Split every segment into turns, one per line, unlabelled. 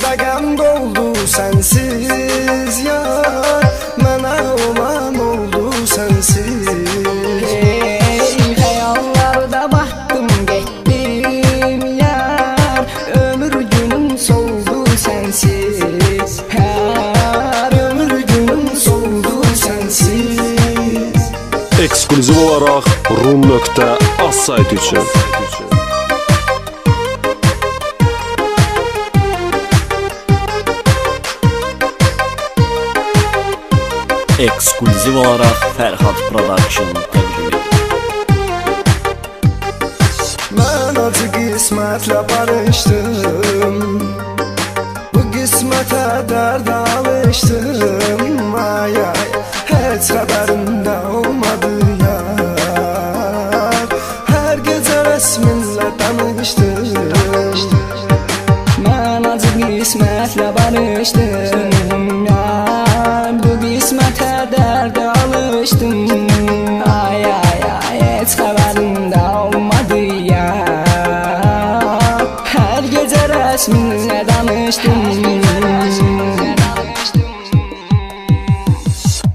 Gözümdə qəm doldu sənsiz yar, mənə olan oldu sənsiz.
Xəyallarda batdım getdim yar, ömür günüm soldu sənsiz. Ömür günüm soldu sənsiz.
Ekskluziv olaraq rum.az sayt üçün.
Ekskluziv olaraq Fərhad Production təqdim edir.
Mən acı qismətlə barışdım, bu qismətə dərd alışdım. Ay ay, heç xəbərimdə olmadı yar, hər gecə rəsminlə danışdım.
Mən acı qismətlə barışdım yar, bu qismətə dərd alışdım. Ay ay ay, heç xəbərimdə olmadı yar, hər gecə rəsminlə danışdım.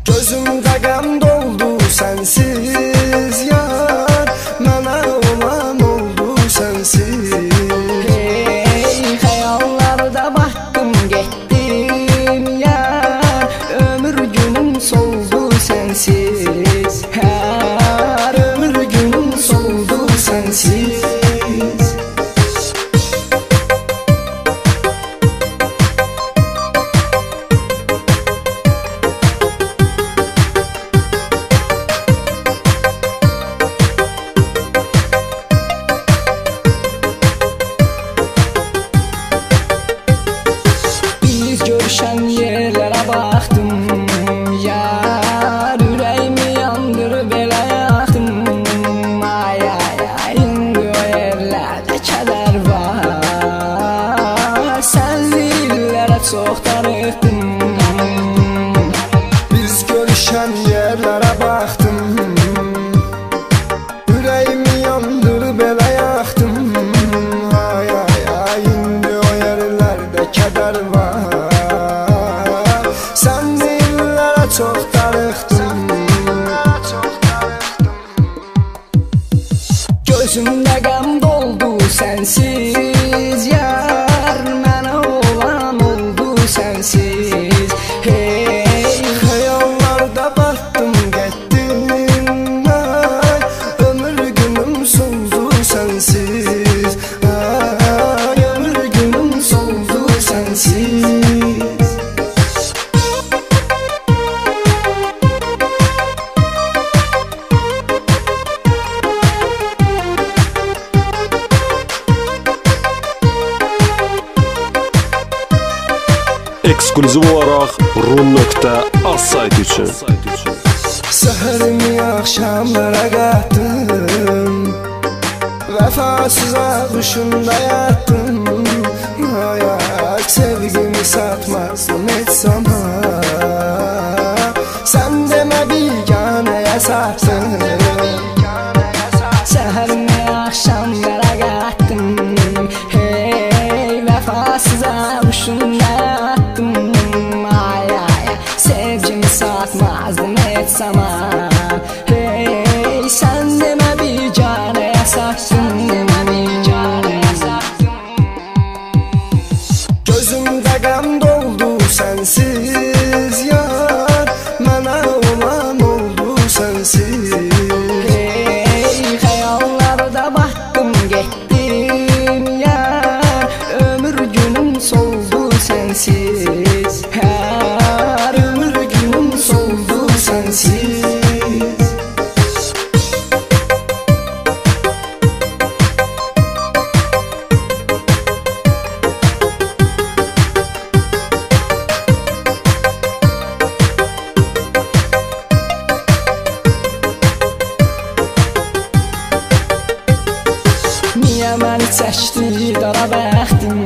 Gözümdə qəm doldu sənsiz yar, mənə olan oldu sənsiz.
Xəyallarda batdım getdim yar, ömür günüm soldu sənsiz. Ömür günüm soldu sənsiz. Görüşən yerlərə baxdım yar, ürəyimi yandırıb elə yaxdım. Ay ay ay, indi o yerlərdə kədər var, sənli illərə çox darıxdım.
Biz görüşən yerlərə baxdım, ürəyimi yandırıb elə yaxdım. Ay ay ay, indi o yerlərdə kədər var, çox darıxdım.
Gözümdə qəm doldu sənsiz yar, mənə olan oldu sənsiz.
Xəyallarda batdım getdim ay, ömür günüm soldu sənsiz. Ay, ömür günüm soldu sənsiz.
Ekskluziv olaraq rum.az sayt üçün.
Səhərimi axşamlara qatdım, vəfasıza quşunda yatdım. Ay ay, sevgimi satmazdım heç zaman, sən demə biganəyə satdın.
Səhərimi axşamlara qatdım, vəfasıza quşunda yatdım. Ay ay, sevgimi satmazdım heç zaman, sən demə biganəyə satdın.
Gözümdə qəm doldu sənsiz yar, mənə olan oldu sənsiz.
Xəyallarda batdım getdim yar, ömür günüm soldu sənsiz. Ömür günüm soldu sənsiz. Niyə məni çəkdi dara bəxtim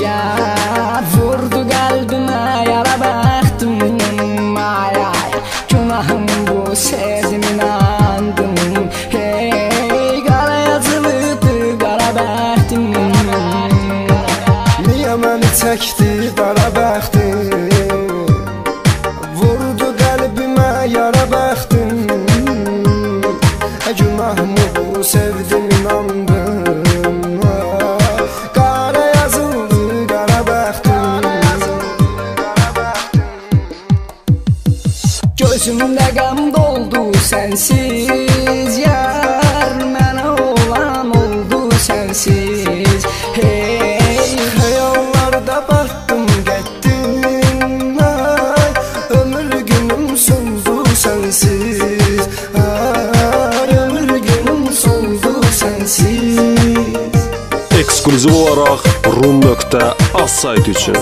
yar, vurdu qəlbimə yara bəxtim. Ay ay, günahım bu, sevdim inandım. Qara yazılıdır qara bəxtim.
Niyə məni çəkdi qara bəxtim, vurdu qəlbimə yara bəxtim. Günahımı sevdim, inandım, qara yazıldı qara bəxtim.
Gözümdə qəm doldu sənsiz, yar mənə olan oldu sənsiz. Hey,
xəyallarda batdım getdim, ay, ömür günüm soldu sənsiz, ay, ömür günüm soldu sənsiz.
Eksklüziv olaraq Rum.az saytı üçün.